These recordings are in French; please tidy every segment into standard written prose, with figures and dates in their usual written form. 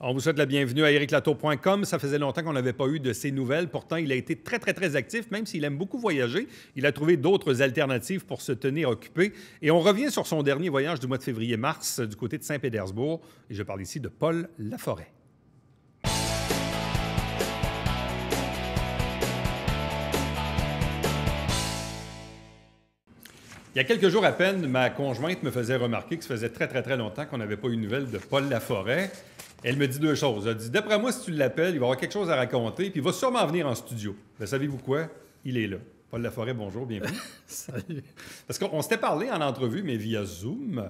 On vous souhaite la bienvenue à ericlatour.com. Ça faisait longtemps qu'on n'avait pas eu de ses nouvelles. Pourtant, il a été très, très, très actif, même s'il aime beaucoup voyager. Il a trouvé d'autres alternatives pour se tenir occupé. Et on revient sur son dernier voyage du mois de février-mars du côté de Saint-Pétersbourg. Et je parle ici de Paul Laforêt. Il y a quelques jours à peine, ma conjointe me faisait remarquer que ça faisait très, très, très longtemps qu'on n'avait pas eu de nouvelles de Paul Laforêt. Elle me dit deux choses. Elle dit, d'après moi, si tu l'appelles, il va avoir quelque chose à raconter, puis il va sûrement venir en studio. Bien, savez-vous quoi? Il est là. Paul Laforêt, bonjour, bienvenue. Salut. Parce qu'on s'était parlé en entrevue, mais via Zoom,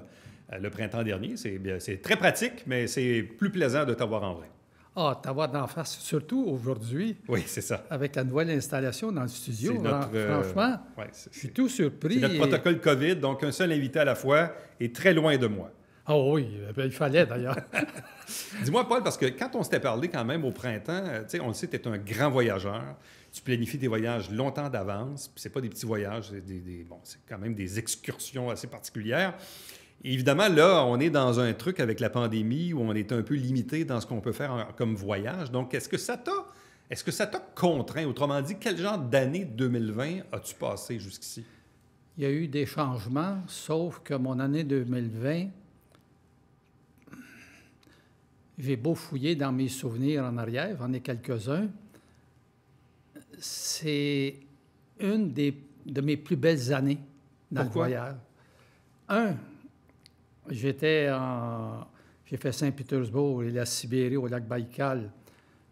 le printemps dernier. C'est très pratique, mais c'est plus plaisant de t'avoir en vrai. Ah, t'avoir d'en face, surtout aujourd'hui. Oui, c'est ça. Avec la nouvelle installation dans le studio. C'est notre, franchement, ouais, je suis tout surpris. C'est notre protocole COVID, donc un seul invité à la fois est très loin de moi. Ah oui, bien, il fallait d'ailleurs. Dis-moi, Paul, parce que quand on s'était parlé quand même au printemps, on le sait, tu es un grand voyageur. Tu planifies tes voyages longtemps d'avance. Puis c'est pas des petits voyages, c'est quand même des excursions assez particulières. Et évidemment, là, on est dans un truc avec la pandémie où on est un peu limité dans ce qu'on peut faire comme voyage. Donc, est-ce que ça t'a contraint? Autrement dit, quel genre d'année 2020 as-tu passé jusqu'ici? Il y a eu des changements, sauf que mon année 2020, j'ai beau fouiller dans mes souvenirs en arrière, j'en ai quelques-uns, c'est une de mes plus belles années dans Pourquoi? le voyage. J'ai fait Saint-Pétersbourg et la Sibérie au lac Baïkal,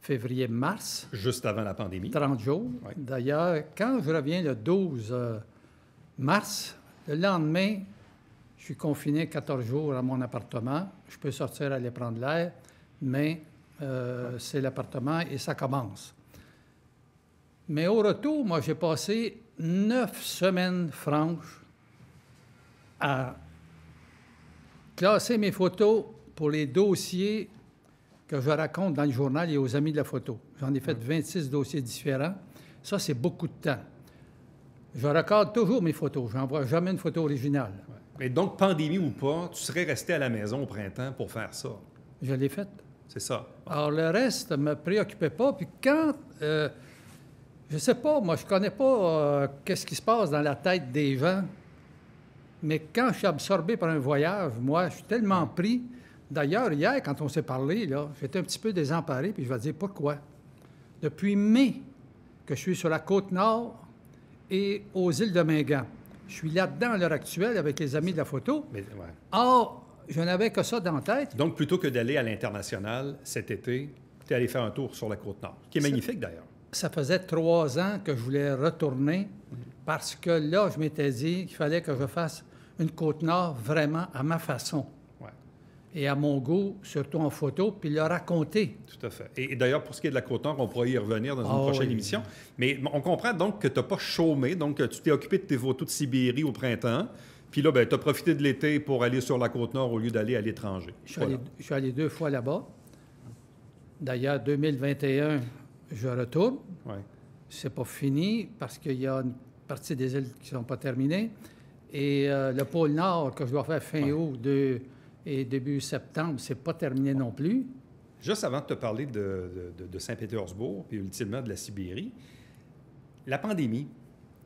février-mars. Juste avant la pandémie. 30 jours. Ouais. D'ailleurs, quand je reviens le 12 mars, le lendemain, je suis confiné 14 jours à mon appartement. Je peux sortir aller prendre l'air, mais c'est l'appartement et ça commence. Mais au retour, moi, j'ai passé 9 semaines franches à classer mes photos pour les dossiers que je raconte dans le journal et aux amis de la photo. J'en ai fait 26 dossiers différents. Ça, c'est beaucoup de temps. Je recorde toujours mes photos. Je n'envoie jamais une photo originale. Et donc, pandémie ou pas, tu serais resté à la maison au printemps pour faire ça. Je l'ai fait. C'est ça. Alors, le reste ne me préoccupait pas. Puis quand... je sais pas, moi, je connais pas qu'est-ce qui se passe dans la tête des gens. Mais quand je suis absorbé par un voyage, moi, je suis tellement pris. D'ailleurs, hier, quand on s'est parlé, là, j'étais un petit peu désemparé, puis je vais te dire pourquoi. Depuis mai que je suis sur la Côte-Nord et aux îles de Mingan. Je suis là-dedans à l'heure actuelle avec les amis de la photo. Mais, ouais. Or, je n'avais que ça dans la tête. Donc, plutôt que d'aller à l'international cet été, tu es allé faire un tour sur la Côte-Nord, qui est magnifique d'ailleurs. Ça faisait 3 ans que je voulais retourner parce que là, je m'étais dit qu'il fallait que je fasse une Côte-Nord vraiment à ma façon. Ouais. Et à mon goût, surtout en photo, puis le raconter. Tout à fait. Et d'ailleurs, pour ce qui est de la Côte-Nord, on pourra y revenir dans une prochaine émission. Mais on comprend donc que tu n'as pas chômé, donc tu t'es occupé de tes photos de Sibérie au printemps, puis là, tu as profité de l'été pour aller sur la Côte-Nord au lieu d'aller à l'étranger. Je suis allé 2 fois là-bas. D'ailleurs, 2021, je retourne. Ouais. C'est pas fini parce qu'il y a une partie des îles qui ne sont pas terminées. Et le pôle Nord, que je dois faire fin août et début septembre, c'est pas terminé non plus. Juste avant de te parler de Saint-Pétersbourg, puis ultimement de la Sibérie, la pandémie,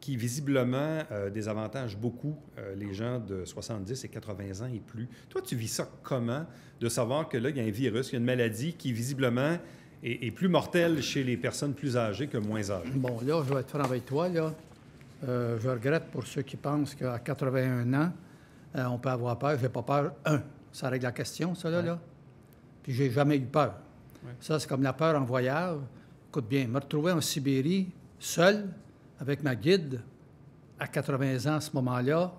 qui visiblement désavantage beaucoup les gens de 70 et 80 ans et plus. Toi, tu vis ça comment, de savoir que là, il y a un virus, il y a une maladie qui visiblement est plus mortelle chez les personnes plus âgées que moins âgées? Bon, là, je vais être franc avec toi, là. Je regrette pour ceux qui pensent qu'à 81 ans, on peut avoir peur. Je n'ai pas peur. Ça règle la question, ça, là. Puis j'ai jamais eu peur. Ouais. Ça, c'est comme la peur en voyage. Écoute bien, me retrouver en Sibérie, seul, avec ma guide, à 80 ans à ce moment-là,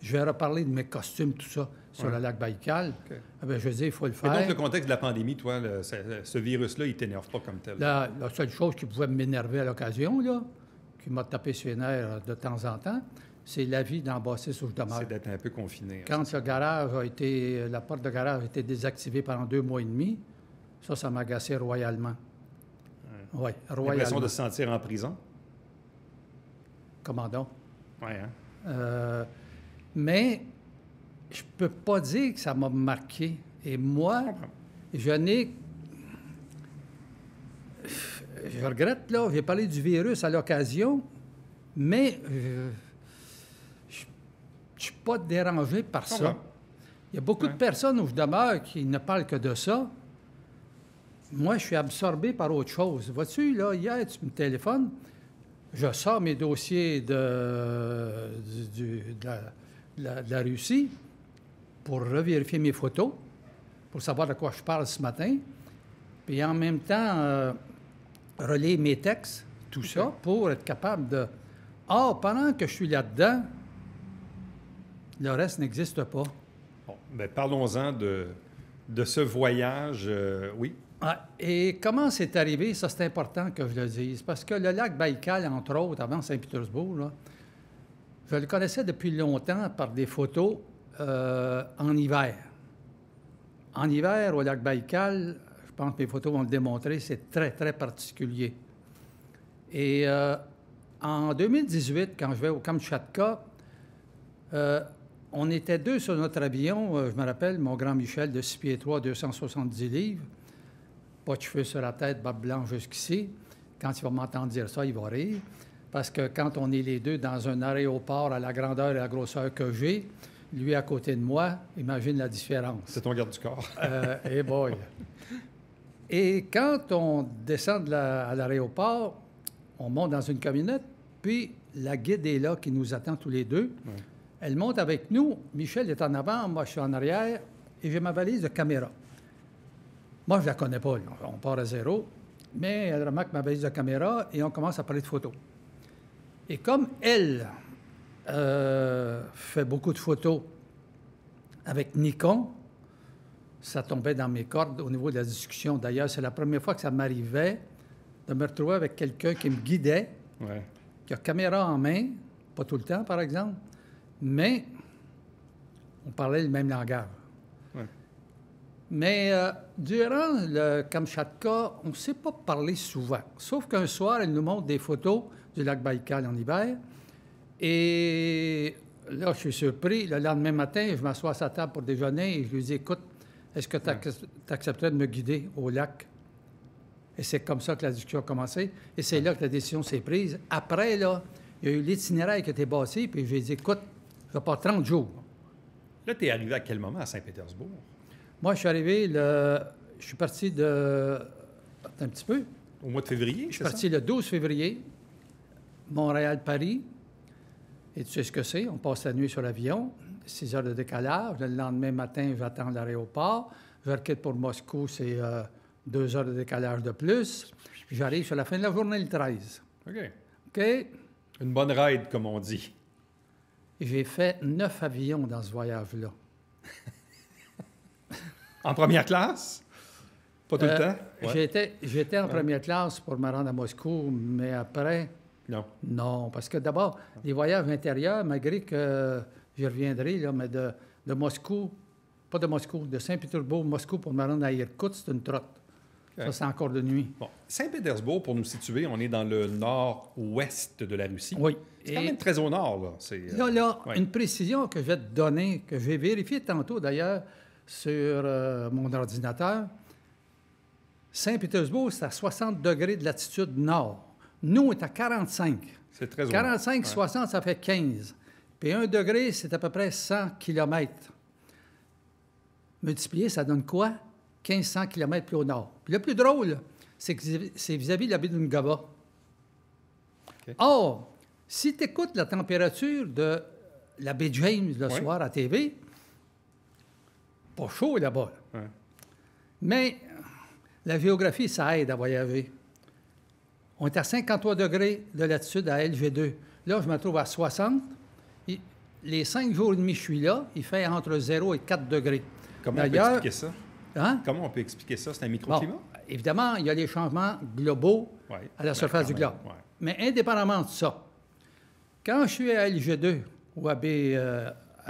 je vais reparler de mes costumes, tout ça, sur le lac Baïkal. Okay. Bien, je veux dire, il faut le faire. Et donc, le contexte de la pandémie, toi, ce virus-là, il ne t'énerve pas comme tel? La seule chose qui pouvait m'énerver à l'occasion, là, qui m'a tapé sur les nerfs de temps en temps, c'est la vie dans Bâtisse où je demeure. C'est d'être un peu confiné. Quand le garage la porte de garage a été désactivée pendant 2 mois et demi, ça m'a agacé royalement. Oui, royalement. L'impression de se sentir en prison? Comment donc? Oui, hein? Mais je peux pas dire que ça m'a marqué. Et moi, je n'ai... Je regrette, là, j'ai parlé du virus à l'occasion, mais je ne suis pas dérangé par ça. Il y a beaucoup de personnes où je demeure qui ne parlent que de ça. Moi, je suis absorbé par autre chose. Vois-tu, là, hier, tu me téléphones, je sors mes dossiers de la Russie pour revérifier mes photos, pour savoir de quoi je parle ce matin, puis en même temps, relire mes textes, tout ça, pour être capable de... pendant que je suis là-dedans, le reste n'existe pas. Bon, bien, parlons-en de ce voyage, oui. Et comment c'est arrivé? Ça, c'est important que je le dise. Parce que le lac Baïkal, entre autres, avant Saint-Pétersbourg, là, je le connaissais depuis longtemps par des photos en hiver. En hiver, au lac Baïkal, je pense que mes photos vont le démontrer, c'est très, très particulier. Et en 2018, quand je vais au Kamtchatka, on était deux sur notre avion. Je me rappelle, mon grand Michel de 6 pieds 3, 270 livres. Pas de cheveux sur la tête, barbe blanche jusqu'ici. Quand il va m'entendre dire ça, il va rire. Parce que quand on est les deux dans un aéroport à la grandeur et la grosseur que j'ai, lui à côté de moi, imagine la différence. C'est ton garde du corps. Hey boy! Et quand on descend à l'aéroport, on monte dans une camionnette, puis la guide est là qui nous attend tous les deux. Ouais. Elle monte avec nous. Michel est en avant, moi je suis en arrière, et j'ai ma valise de caméra. Moi, je ne la connais pas, là. On part à zéro, mais elle remarque ma valise de caméra et on commence à parler de photos. Et comme elle fait beaucoup de photos avec Nikon, ça tombait dans mes cordes au niveau de la discussion. D'ailleurs, c'est la première fois que ça m'arrivait de me retrouver avec quelqu'un qui me guidait, qui a caméra en main, pas tout le temps, par exemple, mais on parlait le même langage. Mais durant le Kamtchatka, on ne s'est pas parlé souvent. Sauf qu'un soir, elle nous montre des photos du lac Baïkal en hiver. Et là, je suis surpris. Le lendemain matin, je m'assois à sa table pour déjeuner et je lui dis, écoute, est-ce que tu accepterais de me guider au lac? Et c'est comme ça que la discussion a commencé. Et c'est là que la décision s'est prise. Après, là, il y a eu l'itinéraire qui a été bâti, puis je lui ai dit, écoute, je vais pas 30 jours. Là, tu es arrivé à quel moment à Saint-Pétersbourg? Moi, je suis arrivé je suis parti de... Attends un petit peu. Au mois de février, je suis parti le 12 février, Montréal-Paris. Et tu sais ce que c'est? On passe la nuit sur l'avion, 6 heures de décalage. Le lendemain matin, j'attends l'aéroport. Je quitte pour Moscou, c'est 2 heures de décalage de plus. J'arrive sur la fin de la journée, le 13. OK? Une bonne ride, comme on dit. J'ai fait 9 avions dans ce voyage-là. En première classe? Pas tout le temps? Ouais. J'étais en première classe pour me rendre à Moscou, mais après... Non. Non, parce que d'abord, les voyages intérieurs, malgré que j'y reviendrai, là, mais de Moscou, pas de Moscou, de Saint-Pétersbourg, Moscou pour me rendre à Irkoutsk, c'est une trotte. Ça, c'est encore de nuit. Bon. Saint-Pétersbourg, pour nous situer, on est dans le nord-ouest de la Russie. Oui. C'est quand même très au nord, là. Là, une précision que je vais te donner, que j'ai vérifiée tantôt, d'ailleurs, sur mon ordinateur. Saint-Pétersbourg, c'est à 60 degrés de latitude nord. Nous, on est à 45. C'est très au nord. 45, 60, ça fait 15. Puis 1 degré, c'est à peu près 100 km. Multiplié, ça donne quoi? 1500 km plus au nord. Puis le plus drôle, c'est que c'est vis-à-vis de la baie d'Ungava. Okay. Or, si tu écoutes la température de la baie James le soir à TV, pas chaud là-bas. Là. Mais la géographie, ça aide à voyager. On est à 53 degrés de latitude à LG2. Là, je me trouve à 60. Les 5 jours et demi que je suis là, il fait entre 0 et 4 degrés. Comment on peut expliquer ça? Hein? Comment on peut expliquer ça? C'est un microclimat? Bon, évidemment, il y a les changements globaux à la surface du globe. Mais indépendamment de ça, quand je suis à LG2 ou à baie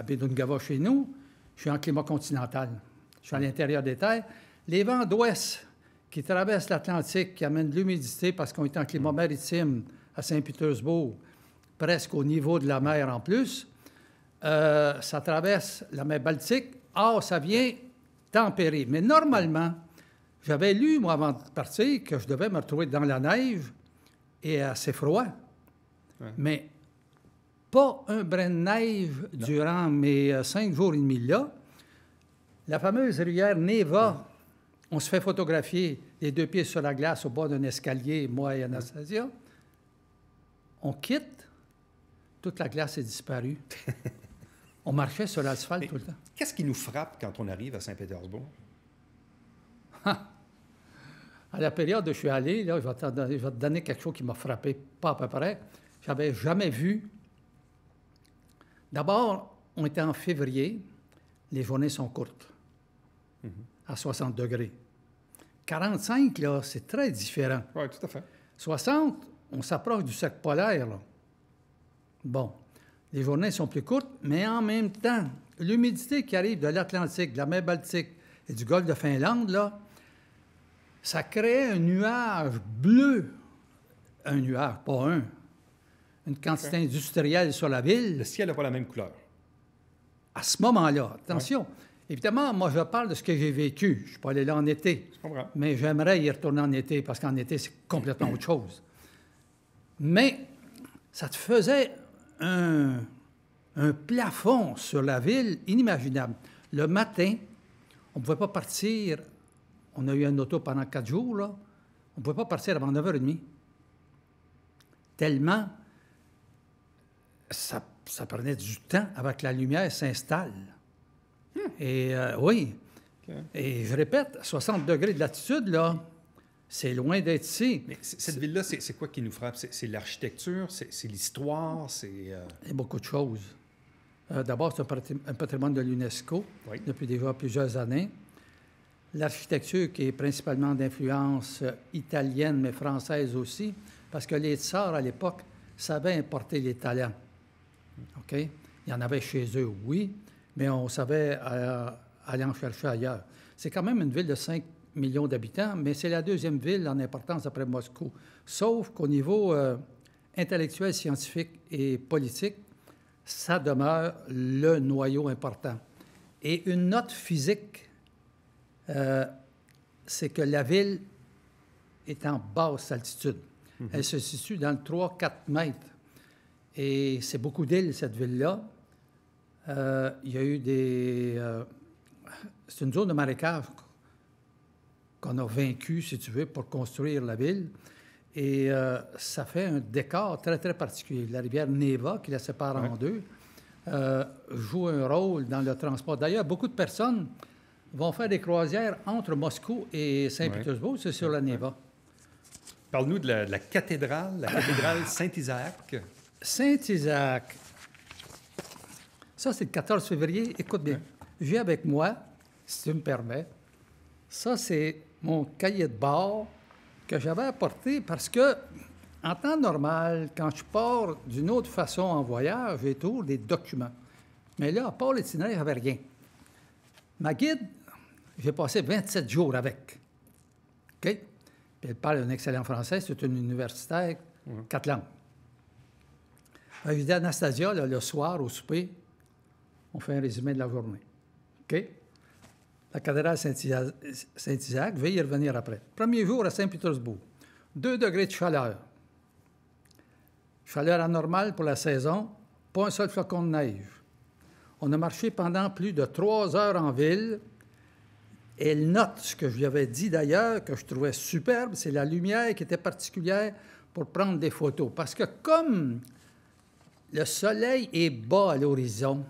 d'Ungava chez nous, je suis en climat continental. Je suis à l'intérieur des terres. Les vents d'ouest qui traversent l'Atlantique, qui amènent de l'humidité parce qu'on est en climat maritime à Saint-Pétersbourg, presque au niveau de la mer en plus, ça traverse la mer Baltique. Or, ça vient tempéré. Mais normalement, j'avais lu, moi, avant de partir, que je devais me retrouver dans la neige et assez froid. Ouais. Mais pas un brin de neige durant mes 5 jours et demi là. La fameuse rivière Neva, on se fait photographier les 2 pieds sur la glace au bas d'un escalier, moi et Anastasia. On quitte, toute la glace est disparue. On marchait sur l'asphalte tout le temps. Qu'est-ce qui nous frappe quand on arrive à Saint-Pétersbourg? À la période où je suis allé, là, je vais te donner quelque chose qui m'a frappé, pas à peu près. Je n'avais jamais vu. D'abord, on était en février, les journées sont courtes, à 60 degrés. 45, là, c'est très différent. Oui, tout à fait. 60, on s'approche du cercle polaire, là. Bon, les journées sont plus courtes, mais en même temps, l'humidité qui arrive de l'Atlantique, de la mer Baltique et du golfe de Finlande, là, ça crée un nuage bleu. Un nuage, pas un. Une quantité industrielle sur la ville. Le ciel n'a pas la même couleur. À ce moment-là, attention. Évidemment, moi, je parle de ce que j'ai vécu. Je ne suis pas allé là en été. Je comprends. Mais j'aimerais y retourner en été, parce qu'en été, c'est complètement autre chose. Mais ça te faisait un plafond sur la ville inimaginable. Le matin, on ne pouvait pas partir. On a eu un auto pendant 4 jours, là. On ne pouvait pas partir avant 9h30. Tellement ça prenait du temps avant que la lumière s'installe. Et oui. Okay. Et je répète, 60 degrés de latitude, là, c'est loin d'être ici. Mais cette ville-là, c'est quoi qui nous frappe? C'est l'architecture, c'est l'histoire, c'est... Il y a beaucoup de choses. D'abord, c'est un patrimoine de l'UNESCO depuis déjà plusieurs années. L'architecture qui est principalement d'influence italienne, mais française aussi, parce que les tsars, à l'époque, savaient importer les talents. OK? Il y en avait chez eux, oui, mais on savait aller en chercher ailleurs. C'est quand même une ville de 5 millions d'habitants, mais c'est la deuxième ville en importance après Moscou. Sauf qu'au niveau intellectuel, scientifique et politique, ça demeure le noyau important. Et une note physique, c'est que la ville est en basse altitude. Elle se situe dans le 3-4 mètres. Et c'est beaucoup d'îles, cette ville-là. Il y a eu des... c'est une zone de marécage qu'on a vaincu, si tu veux, pour construire la ville. Et ça fait un décor très, très particulier. La rivière Neva, qui la sépare en deux, joue un rôle dans le transport. D'ailleurs, beaucoup de personnes vont faire des croisières entre Moscou et Saint-Pétersbourg, c'est sur la Neva. Parle-nous de la cathédrale Saint-Isaac. Saint-Isaac. Ça, c'est le 14 février. Écoute bien, j'ai avec moi, si tu me permets, ça, c'est mon cahier de bord que j'avais apporté parce que, en temps normal, quand je pars d'une autre façon en voyage, j'ai toujours des documents. Mais là, à part l'itinéraire, je n'avais rien. Ma guide, j'ai passé 27 jours avec. OK? Puis elle parle un excellent français, c'est une universitaire, 4 langues. Je dis à Anastasia, là, le soir, au souper, on fait un résumé de la journée. OK? La cathédrale Saint-Isaac, je vais y revenir après. Premier jour à Saint-Pétersbourg, 2 degrés de chaleur. Chaleur anormale pour la saison, pas un seul flocon de neige. On a marché pendant plus de 3 heures en ville. Elle note ce que je lui avais dit d'ailleurs, que je trouvais superbe, c'est la lumière qui était particulière pour prendre des photos. Parce que comme le soleil est bas à l'horizon,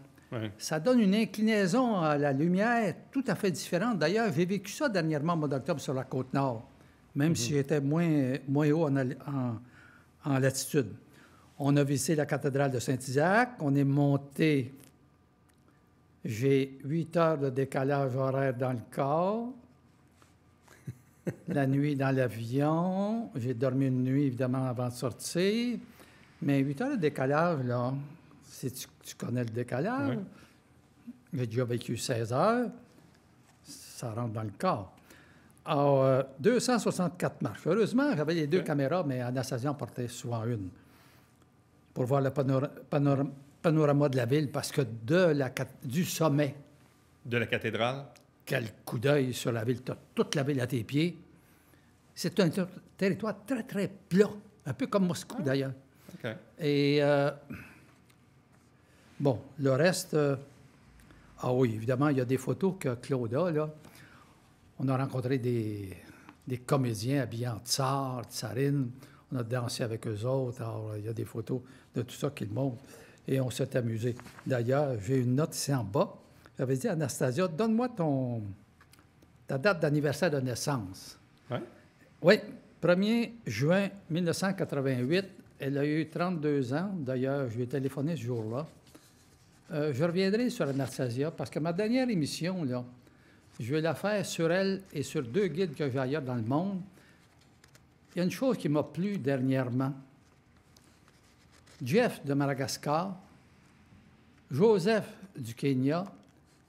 ça donne une inclinaison à la lumière tout à fait différente. D'ailleurs, j'ai vécu ça dernièrement au mois d'octobre sur la Côte-Nord, même si j'étais moins haut en latitude. On a visité la cathédrale de Saint-Isaac, on est monté... J'ai 8 heures de décalage horaire dans le corps. La nuit dans l'avion. J'ai dormi une nuit, évidemment, avant de sortir. Mais 8 heures de décalage, là, si tu connais le décalage, j'ai déjà vécu 16 heures, ça rentre dans le corps. Alors, 264 marches. Heureusement, j'avais les 2 caméras, mais Anastasia en portait souvent une pour voir le panorama de la ville, parce que du sommet... De la cathédrale? quel coup d'œil sur la ville. Tu as toute la ville à tes pieds. C'est un territoire très, très plat, un peu comme Moscou, d'ailleurs. OK. Et, bon, le reste... ah oui, évidemment, il y a des photos que Claude a, là. On a rencontré des comédiens habillés en tsar, tsarine. On a dansé avec eux autres. Alors, il y a des photos de tout ça qu'ils montrent. Et on s'est amusé. D'ailleurs, j'ai une note ici en bas. J'avais dit à Anastasia, donne-moi ta date d'anniversaire de naissance. Oui? Oui, 1er juin 1988. Elle a eu 32 ans. D'ailleurs, je lui ai téléphoné ce jour-là. Je reviendrai sur Anastasia parce que ma dernière émission, là, je vais la faire sur elle et sur 2 guides que j'ai ailleurs dans le monde. Il y a une chose qui m'a plu dernièrement. Jeff de Madagascar, Joseph du Kenya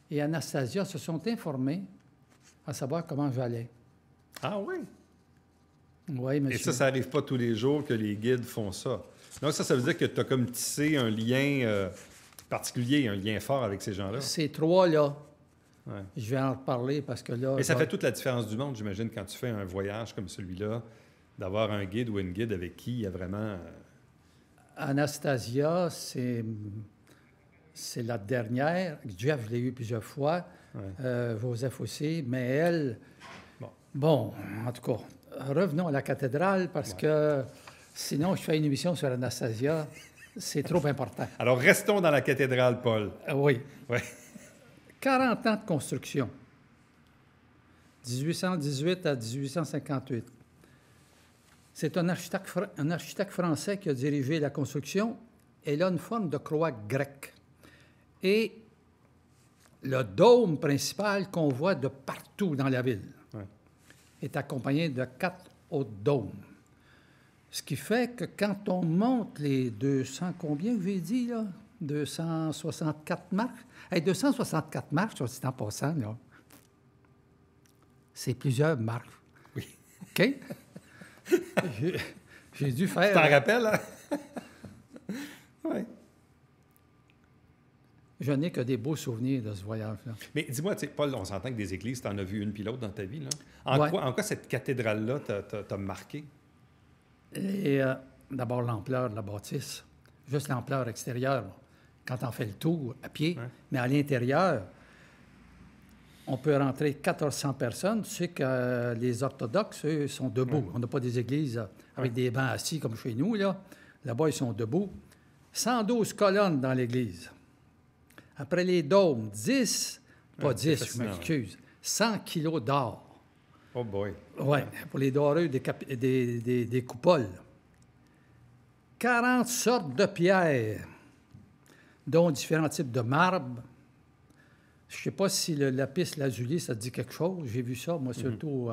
et Anastasia se sont informés à savoir comment j'allais. Ah oui? Oui, monsieur. Et ça n'arrive pas tous les jours que les guides font ça. Donc ça veut dire que tu as comme tissé un lien particulier, un lien fort avec ces gens-là. Ces 3-là, ouais. Je vais en reparler parce que là... Et ça fait toute la différence du monde, j'imagine, quand tu fais un voyage comme celui-là, d'avoir un guide ou une guide avec qui il y a vraiment... Anastasia, c'est la dernière. Jeff, je l'ai eu plusieurs fois. Ouais. Joseph aussi. Mais elle... Bon, en tout cas, revenons à la cathédrale parce que sinon, je fais une émission sur Anastasia. C'est trop important. Alors, restons dans la cathédrale, Paul. Oui. Ouais. 40 ans de construction. 1818 à 1858. C'est un architecte français qui a dirigé la construction. Elle a une forme de croix grecque. Et le dôme principal qu'on voit de partout dans la ville est accompagné de 4 autres dômes. Ce qui fait que quand on monte les 200, combien j'ai dit, là? 264 marches? Hey, 264 marches, c'est en passant, là. C'est plusieurs marches. Oui. OK? J'ai dû faire... Tu t'en rappelles, hein? Oui. Je n'ai que des beaux souvenirs de ce voyage-là. Mais dis-moi, tu sais, Paul, on s'entend que des églises, tu en as vu une puis l'autre dans ta vie, là. En quoi cette cathédrale-là t'a marqué? Et d'abord, l'ampleur de la bâtisse. Juste l'ampleur extérieure, quand on fait le tour à pied. Ouais. Mais à l'intérieur, on peut rentrer 1400 personnes. Tu sais que les orthodoxes, eux, sont debout. Ouais. On n'a pas des églises avec des bancs assis comme chez nous, là. Là-bas, ils sont debout. 112 colonnes dans l'église. Après les dômes, 10, pas 10, je m'excuse, 100 kilos d'or. Oh boy! Oui, pour les doreux des coupoles. 40 sortes de pierres, dont différents types de marbre. Je ne sais pas si le lapis lazuli, ça te dit quelque chose. J'ai vu ça, moi, surtout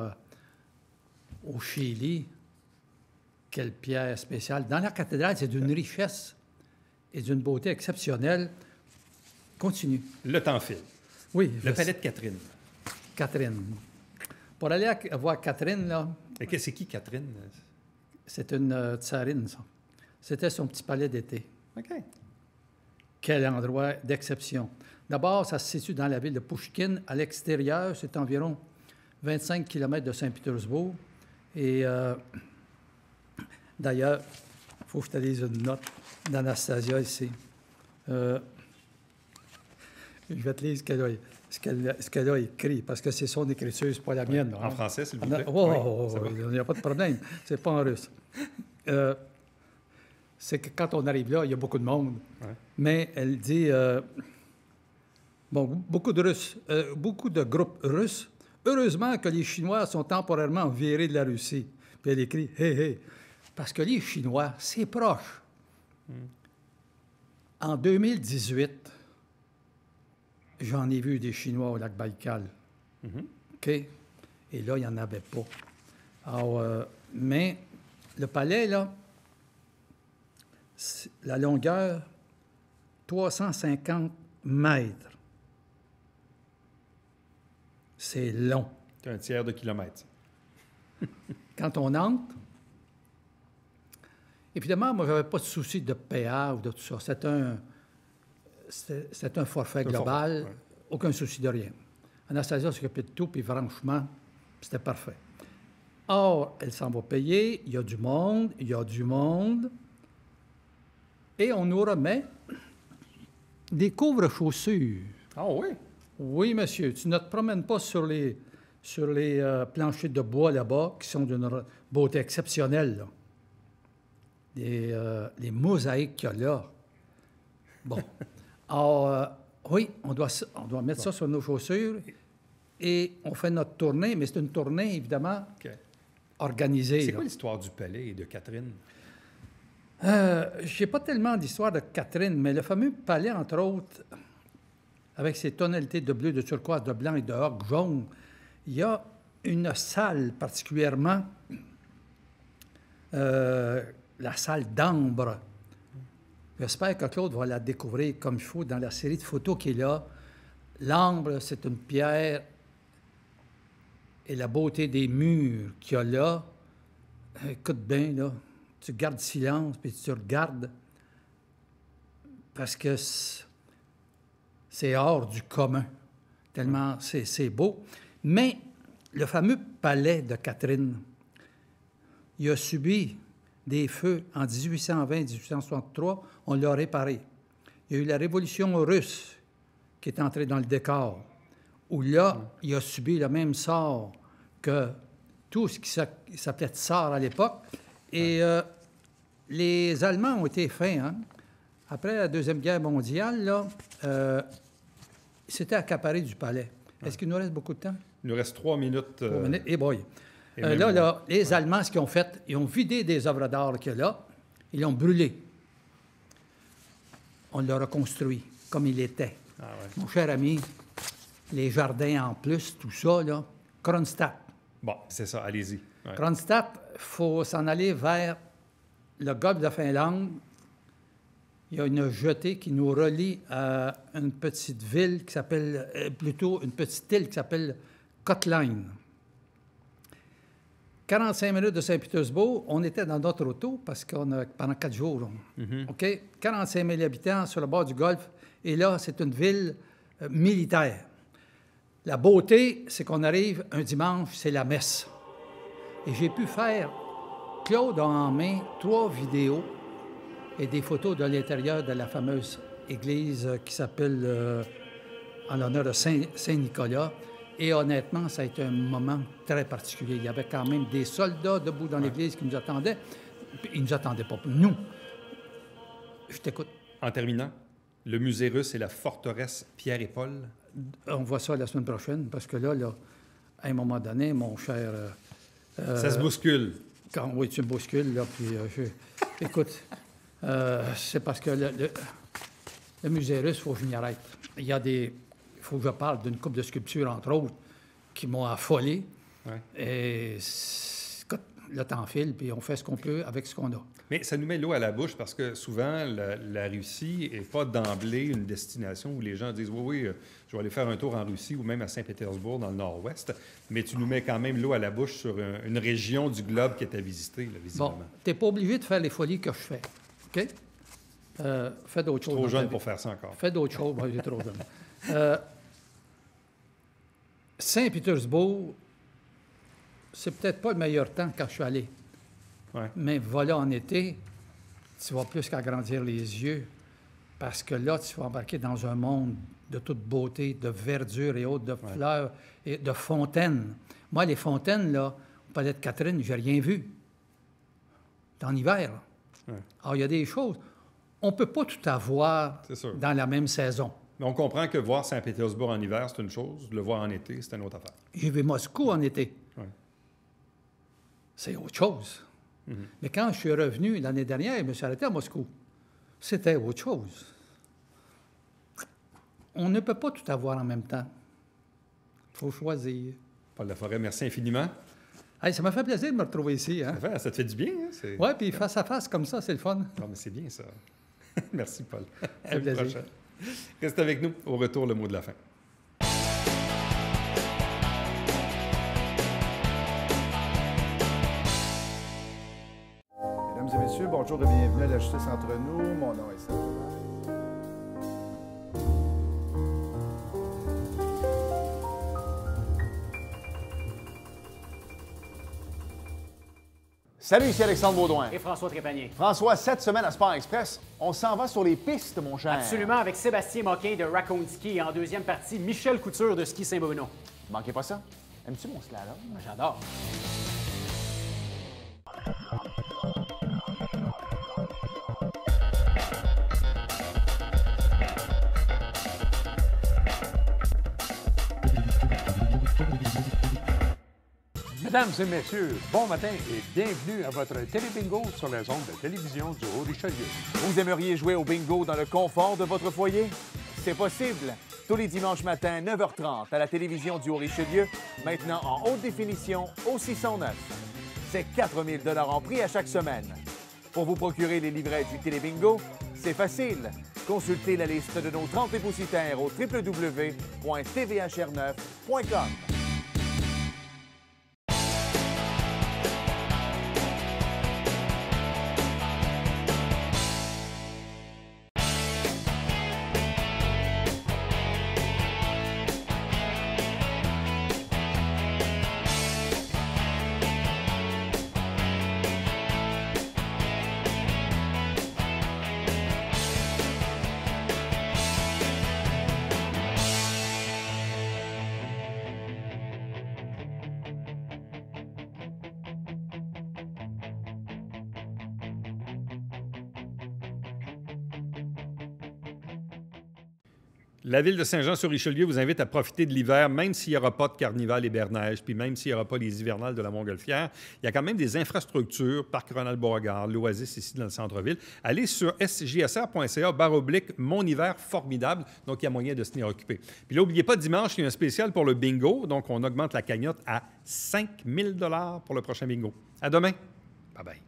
au Chili. Quelle pierre spéciale. Dans la cathédrale, c'est d'une richesse et d'une beauté exceptionnelle. Continue. Le temps file. Oui. Le palais de Catherine. Catherine. Pour aller voir Catherine, là... Et c'est qui, Catherine? C'est une tsarine, ça. C'était son petit palais d'été. OK. Quel endroit d'exception. D'abord, ça se situe dans la ville de Pouchkine. À l'extérieur, c'est environ 25 km de Saint-Pétersbourg. Et d'ailleurs, il faut que je te lise une note d'Anastasia ici. Je vais te lire ce qu'elle a écrit, parce que c'est son écriture, c'est pas la mienne. En français, s'il vous plaît? Il n'y a pas de problème. C'est pas en russe. C'est que quand on arrive là, il y a beaucoup de monde. Ouais. Mais elle dit... beaucoup de groupes russes. Heureusement que les Chinois sont temporairement virés de la Russie. Puis elle écrit « Hé, hé », parce que les Chinois, c'est proche. En 2018... J'en ai vu des Chinois au lac Baïkal. OK? Et là, il n'y en avait pas. Alors, mais le palais, là, la longueur, 350 mètres. C'est long. C'est un tiers de kilomètre. Quand on entre, évidemment, moi, je n'avais pas de souci de PA ou de tout ça. C'est un forfait global, aucun souci de rien. Anastasia s'occupait de tout, puis franchement, c'était parfait. Or, elle s'en va payer, il y a du monde, et on nous remet des couvre-chaussures. Ah oui? Oui, monsieur, tu ne te promènes pas sur les planchers de bois là-bas, qui sont d'une beauté exceptionnelle, là. Les mosaïques qu'il y a là. Bon. Alors, oui, on doit mettre ça sur nos chaussures et on fait notre tournée, mais c'est une tournée, évidemment, organisée. C'est quoi l'histoire du palais et de Catherine? Je n'ai pas tellement d'histoire de Catherine, mais le fameux palais, entre autres, avec ses tonalités de bleu, de turquoise, de blanc et de ocre jaune, il y a une salle particulièrement, la salle d'ambre. J'espère que Claude va la découvrir comme il faut dans la série de photos qui est là. L'ambre, c'est une pierre, et la beauté des murs qu'il y a là, écoute bien, là, tu gardes silence, puis tu regardes, parce que c'est hors du commun, tellement c'est beau. Mais le fameux palais de Catherine, il a subi des feux en 1820-1863, on l'a réparé. Il y a eu la révolution russe qui est entrée dans le décor, où là, il a subi le même sort que tout ce qui s'appelait tsar à l'époque. Et les Allemands ont été fins. Hein? Après la Deuxième Guerre mondiale, là, ils s'étaient accaparés du palais. Est-ce qu'il nous reste beaucoup de temps? Il nous reste 3 minutes. 3 minutes. Et boy! Là, les Allemands, ce qu'ils ont fait, ils ont vidé des œuvres d'art qu'il y a là, ils l'ont brûlé. On l'a reconstruit comme il était. Ah ouais. Mon cher ami, les jardins en plus, tout ça, là, Kronstadt. Bon, c'est ça, allez-y. Ouais. Kronstadt, il faut s'en aller vers le golfe de Finlande. Il y a une jetée qui nous relie à une petite ville qui s'appelle, plutôt une petite île qui s'appelle Kotlin. 45 minutes de Saint-Pétersbourg, on était dans notre auto parce qu'on a pendant 4 jours. OK? 45 000 habitants sur le bord du golfe. Et là, c'est une ville militaire. La beauté, c'est qu'on arrive un dimanche, c'est la messe. Et j'ai pu faire, Claude a en main 3 vidéos et des photos de l'intérieur de la fameuse église qui s'appelle en l'honneur de Saint-Nicolas. Et honnêtement, ça a été un moment très particulier. Il y avait quand même des soldats debout dans l'église qui nous attendaient. Ils ne nous attendaient pas, nous. Je t'écoute. En terminant, le musée russe et la forteresse Pierre et Paul. On voit ça la semaine prochaine, parce que là, à un moment donné, mon cher... ça se bouscule. Oui, tu me bouscules, là, puis écoute, c'est parce que le musée russe, il faut que je m'y arrête. Il y a des... Il faut que je parle d'une couple de sculptures, entre autres, qui m'ont affolé. Ouais. Et écoute, le temps file, puis on fait ce qu'on peut avec ce qu'on a. Mais ça nous met l'eau à la bouche parce que souvent, la Russie n'est pas d'emblée une destination où les gens disent « Oui, je vais aller faire un tour en Russie ou même à Saint-Pétersbourg dans le nord-ouest. » Mais tu nous mets quand même l'eau à la bouche sur une région du globe qui est à visiter, là, visiblement. Bon, tu n'es pas obligé de faire les folies que je fais, OK? Fais d'autres choses. Trop jeune pour faire ça encore. Fais d'autres choses. Moi, j'ai trop jeune. Saint-Pétersbourg, c'est peut-être pas le meilleur temps quand je suis allé. Ouais. Mais voilà, en été, tu vas plus qu'agrandir les yeux parce que là, tu vas embarquer dans un monde de toute beauté, de verdure et autres, de fleurs et de fontaines. Moi, les fontaines, là, au palais de Catherine, j'ai rien vu. C'est en hiver. Ouais. Alors, il y a des choses. On ne peut pas tout avoir dans la même saison. Mais on comprend que voir Saint-Pétersbourg en hiver, c'est une chose. Le voir en été, c'est une autre affaire. J'ai vu Moscou en été. Ouais. C'est autre chose. Mm-hmm. Mais quand je suis revenu l'année dernière, je me suis arrêté à Moscou. C'était autre chose. On ne peut pas tout avoir en même temps. Il faut choisir. Paul Laforêt, merci infiniment. Hey, ça m'a fait plaisir de me retrouver ici. Hein? Ça te fait du bien. Hein? Oui, puis face à face comme ça, c'est le fun. Non, mais c'est bien ça. Merci, Paul. À la prochaine. Reste avec nous. Au retour, le mot de la fin. Mesdames et messieurs, bonjour et bienvenue à la Justice entre nous. Mon nom est Serge. Salut, ici Alexandre Baudouin. Et François Trépanier. François, cette semaine à Sport Express, on s'en va sur les pistes, mon cher. Absolument, avec Sébastien Moquin de Raccoon Ski et en deuxième partie, Michel Couture de Ski Saint-Bruno. Manquez pas ça. Aimes-tu mon slalom? J'adore. Mesdames et messieurs, bon matin et bienvenue à votre télébingo sur les ondes de télévision du Haut-Richelieu. Vous aimeriez jouer au bingo dans le confort de votre foyer? C'est possible. Tous les dimanches matins, 9h30, à la télévision du Haut-Richelieu, maintenant en haute définition au 609. C'est 4 000 $ en prix à chaque semaine. Pour vous procurer les livrets du télébingo, c'est facile. Consultez la liste de nos 30 dépositaires au www.tvhr9.com. La ville de Saint-Jean-sur-Richelieu vous invite à profiter de l'hiver, même s'il n'y aura pas de carnival hibernage, puis même s'il n'y aura pas les hivernales de la Montgolfière. Il y a quand même des infrastructures, Parc Ronald-Beauregard, l'Oasis ici dans le centre-ville. Allez sur sjsr.ca/mon hiver formidable. Donc, il y a moyen de se tenir occupé. Puis là, n'oubliez pas, dimanche, il y a un spécial pour le bingo. Donc, on augmente la cagnotte à 5 000 $ pour le prochain bingo. À demain. Bye-bye.